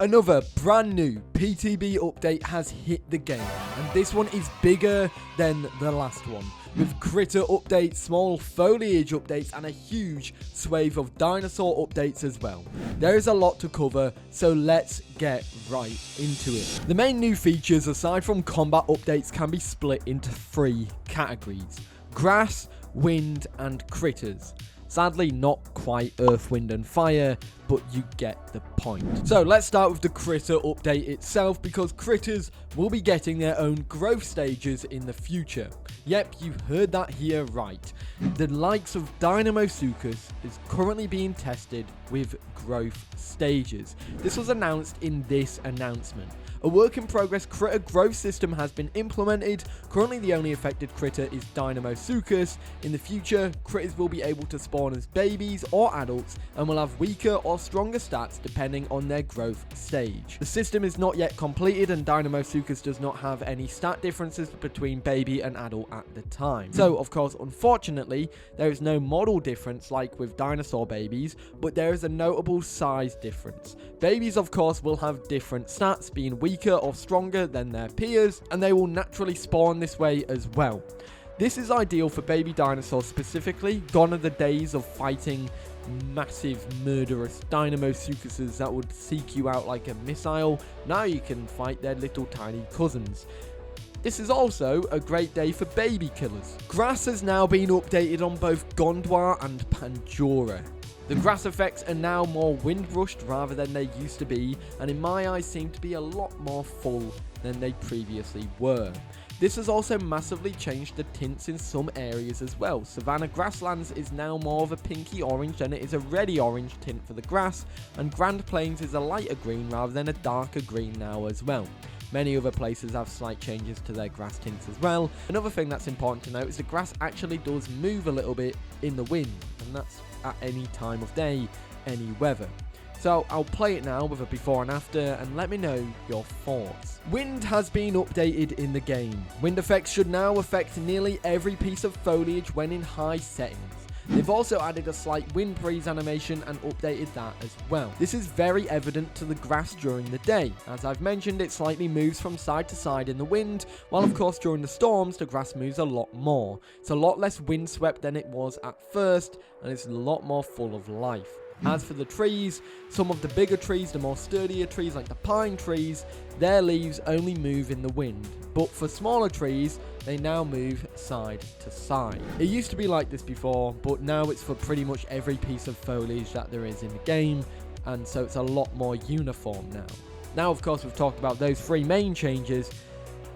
Another brand new PTB update has hit the game, and this one is bigger than the last one, with critter updates, small foliage updates, and a huge swathe of dinosaur updates as well. There is a lot to cover, so let's get right into it. The main new features, aside from combat updates, can be split into 3 categories: grass, wind, and critters. Sadly, not quite earth, wind, and fire, but you get the point. So let's start with the critter update itself, because critters will be getting their own growth stages in the future. Yep, you heard that here right. The likes of Dinosaurus is currently being tested with growth stages. This was announced in this announcement. A work in progress critter growth system has been implemented. Currently, the only affected critter is Dinosaurus. In the future, critters will be able to spawn as babies or adults and will have weaker or stronger stats depending on their growth stage. The system is not yet completed, and Dinosaurus does not have any stat differences between baby and adult at the time. So, of course, unfortunately, there is no model difference like with dinosaur babies, but there is a notable size difference. Babies, of course, will have different stats, being weaker or stronger than their peers, and they will naturally spawn this way as well. This is ideal for baby dinosaurs specifically. Gone are the days of fighting massive murderous Dinosaurus that would seek you out like a missile. Now you can fight their little tiny cousins. This is also a great day for baby killers. Grass has now been updated on both Gondwar and Pandora. The grass effects are now more wind-brushed rather than they used to be, and in my eyes seem to be a lot more full than they previously were. This has also massively changed the tints in some areas as well. Savannah Grasslands is now more of a pinky orange than it is a reddy orange tint for the grass, and Grand Plains is a lighter green rather than a darker green now as well. Many other places have slight changes to their grass tints as well. Another thing that's important to note is the grass actually does move a little bit in the wind, and that's at any time of day, any weather. So I'll play it now with a before and after, and let me know your thoughts. Wind has been updated in the game. Wind effects should now affect nearly every piece of foliage when in high settings. They've also added a slight wind breeze animation and updated that as well. This is very evident to the grass during the day. As I've mentioned, it slightly moves from side to side in the wind, while of course during the storms the grass moves a lot more. It's a lot less windswept than it was at first, and it's a lot more full of life. As for the trees, some of the bigger trees, the more sturdier trees like the pine trees, their leaves only move in the wind. But for smaller trees, they now move side to side. It used to be like this before, but now it's for pretty much every piece of foliage that there is in the game, and so it's a lot more uniform now. Now, of course, we've talked about those 3 main changes.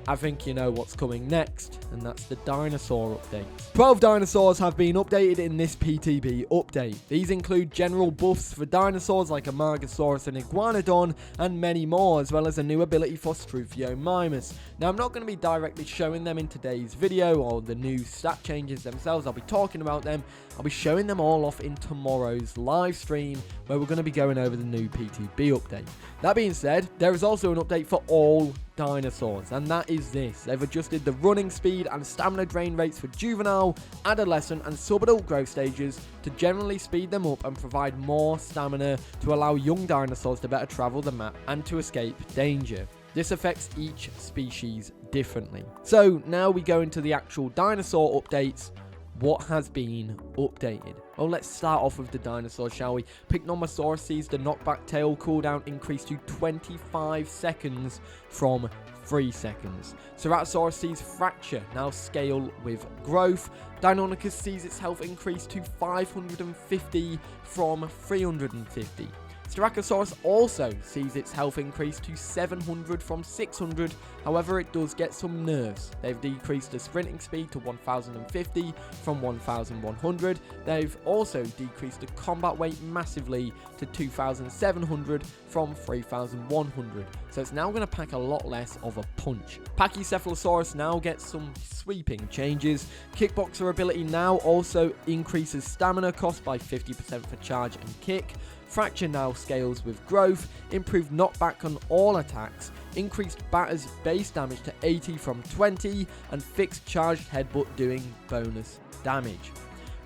I think you know what's coming next, and that's the dinosaur updates. 12 dinosaurs have been updated in this PTB update. These include general buffs for dinosaurs like Amargasaurus and Iguanodon, and many more, as well as a new ability for Struthiomimus. Now, I'm not going to be directly showing them in today's video, or the new stat changes themselves. I'll be talking about them. I'll be showing them all off in tomorrow's live stream, where we're going to be going over the new PTB update. That being said, there is also an update for all dinosaurs, and that is this. They've adjusted the running speed and stamina drain rates for juvenile, adolescent, and subadult growth stages to generally speed them up and provide more stamina to allow young dinosaurs to better travel the map and to escape danger. This affects each species differently. So now we go into the actual dinosaur updates. What has been updated? Well, let's start off with the dinosaurs, shall we? Picnomosaurus sees the knockback tail cooldown increase to 25 seconds from 3 seconds. Ceratosaurus sees fracture now scale with growth. Deinonychus sees its health increase to 550 from 350. Styracosaurus also sees its health increase to 700 from 600, however it does get some nerfs. They've decreased the sprinting speed to 1050 from 1100. They've also decreased the combat weight massively to 2700 from 3100, so it's now going to pack a lot less of a punch. Pachycephalosaurus now gets some sweeping changes. Kickboxer ability now also increases stamina cost by 50% for charge and kick. Fracture now scales with growth, improved knockback on all attacks, increased batter's base damage to 80 from 20, and fixed charged headbutt doing bonus damage.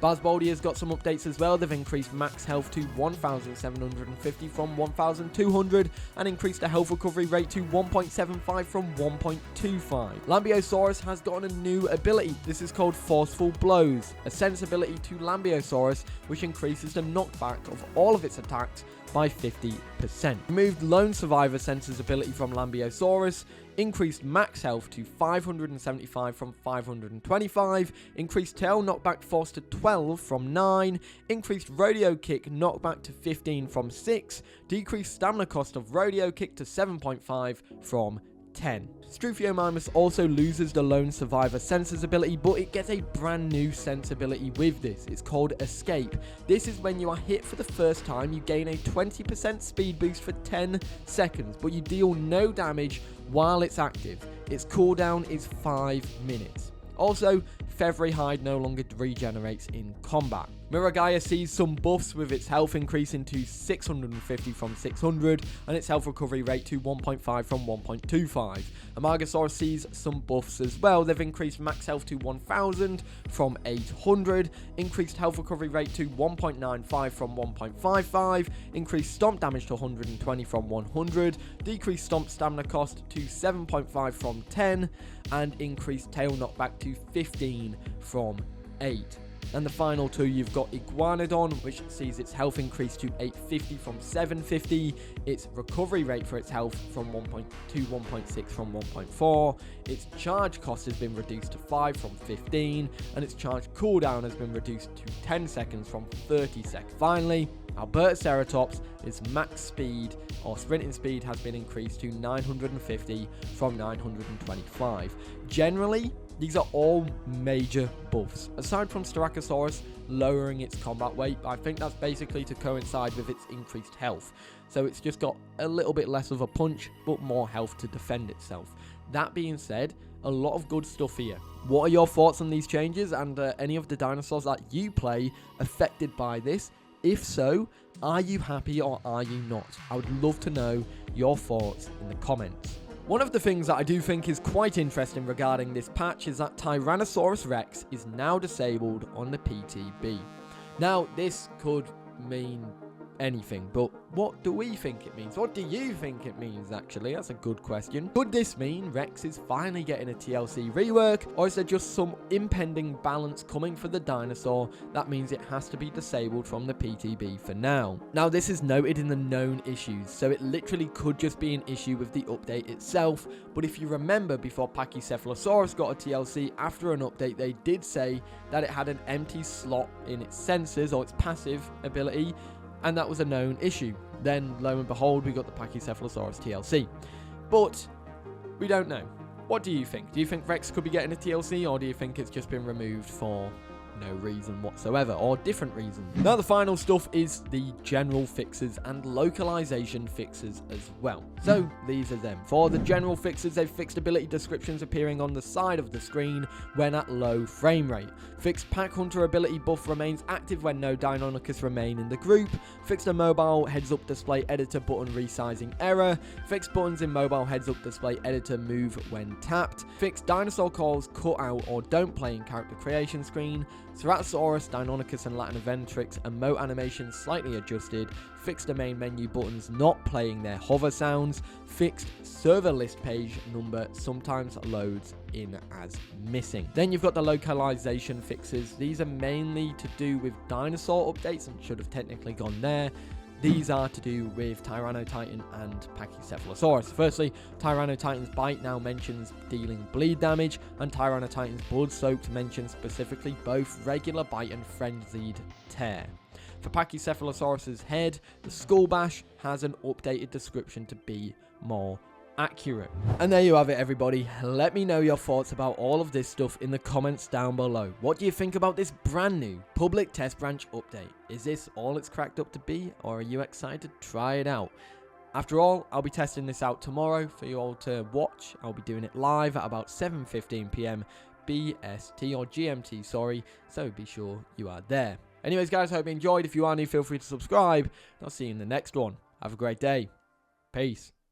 Basboldia's got some updates as well. They've increased max health to 1,750 from 1,200 and increased the health recovery rate to 1.75 from 1.25. Lambiosaurus has gotten a new ability. This is called Forceful Blows, a sensibility to Lambiosaurus which increases the knockback of all of its attacks by 50%. Removed Lone Survivor Sensor's ability from Lambiosaurus, increased max health to 575 from 525, increased tail knockback force to 12 from 9, increased rodeo kick knockback to 15 from 6, decreased stamina cost of rodeo kick to 7.5 from 10. Struthiomimus also loses the Lone Survivor Sensor's ability, but it gets a brand new sense ability with this. It's called Escape. This is when you are hit for the first time, you gain a 20% speed boost for 10 seconds, but you deal no damage while it's active. Its cooldown is 5 minutes. Also, Feathery Hide no longer regenerates in combat. Miragaya sees some buffs with its health increasing to 650 from 600 and its health recovery rate to 1.5 from 1.25. Amargasaurus sees some buffs as well. They've increased max health to 1000 from 800, increased health recovery rate to 1.95 from 1.55, increased stomp damage to 120 from 100, decreased stomp stamina cost to 7.5 from 10, and increased tail knockback to 15 from 8. And the final two, you've got Iguanodon, which sees its health increase to 850 from 750, its recovery rate for its health from 1.2 to 1.6 from 1.4, its charge cost has been reduced to 5 from 15, and its charge cooldown has been reduced to 10 seconds from 30 seconds. Finally, Albertoceratops, its max speed or sprinting speed has been increased to 950 from 925. Generally, these are all major buffs. Aside from Styracosaurus lowering its combat weight, I think that's basically to coincide with its increased health. So it's just got a little bit less of a punch, but more health to defend itself. That being said, a lot of good stuff here. What are your thoughts on these changes and any of the dinosaurs that you play affected by this? If so, are you happy or are you not? I would love to know your thoughts in the comments. One of the things that I do think is quite interesting regarding this patch is that Tyrannosaurus Rex is now disabled on the PTB. Now, this could mean anything, but what do we think it means? What do you think it means, actually? That's a good question. Could this mean Rex is finally getting a TLC rework, or is there just some impending balance coming for the dinosaur that means it has to be disabled from the PTB for now? Now, this is noted in the known issues, so it literally could just be an issue with the update itself, but if you remember, before Pachycephalosaurus got a TLC after an update, they did say that it had an empty slot in its sensors, or its passive ability, and that was a known issue. Then, lo and behold, we got the Pachycephalosaurus TLC. But we don't know. What do you think? Do you think Rex could be getting a TLC, or do you think it's just been removed for no reason whatsoever, or different reasons? Now, the final stuff is the general fixes and localization fixes as well. So these are them. For the general fixes, they've fixed ability descriptions appearing on the side of the screen when at low frame rate. Fixed Pack Hunter ability buff remains active when no Deinonychus remain in the group. Fixed a mobile heads-up display editor button resizing error. Fixed buttons in mobile heads-up display editor move when tapped. Fixed dinosaur calls cut out or don't play in character creation screen. Ceratosaurus, Deinonychus and Latanoventrix emote animations slightly adjusted. Fixed the main menu buttons not playing their hover sounds. Fixed server list page number sometimes loads in as missing. Then you've got the localization fixes. These are mainly to do with dinosaur updates and should have technically gone there. These are to do with Tyrannotitan and Pachycephalosaurus. Firstly, Tyrannotitan's bite now mentions dealing bleed damage, and Tyrannotitan's blood soaked mentions specifically both regular bite and frenzied tear. For Pachycephalosaurus's head, the skull bash has an updated description to be more accurate. And there you have it, everybody. Let me know your thoughts about all of this stuff in the comments down below. What do you think about this brand new public test branch update? Is this all it's cracked up to be, or are you excited to try it out? After all, I'll be testing this out tomorrow for you all to watch. I'll be doing it live at about 7:15 PM BST or GMT, sorry, so be sure you are there. Anyways, guys, hope you enjoyed. If you are new, feel free to subscribe. I'll see you in the next one. Have a great day. Peace.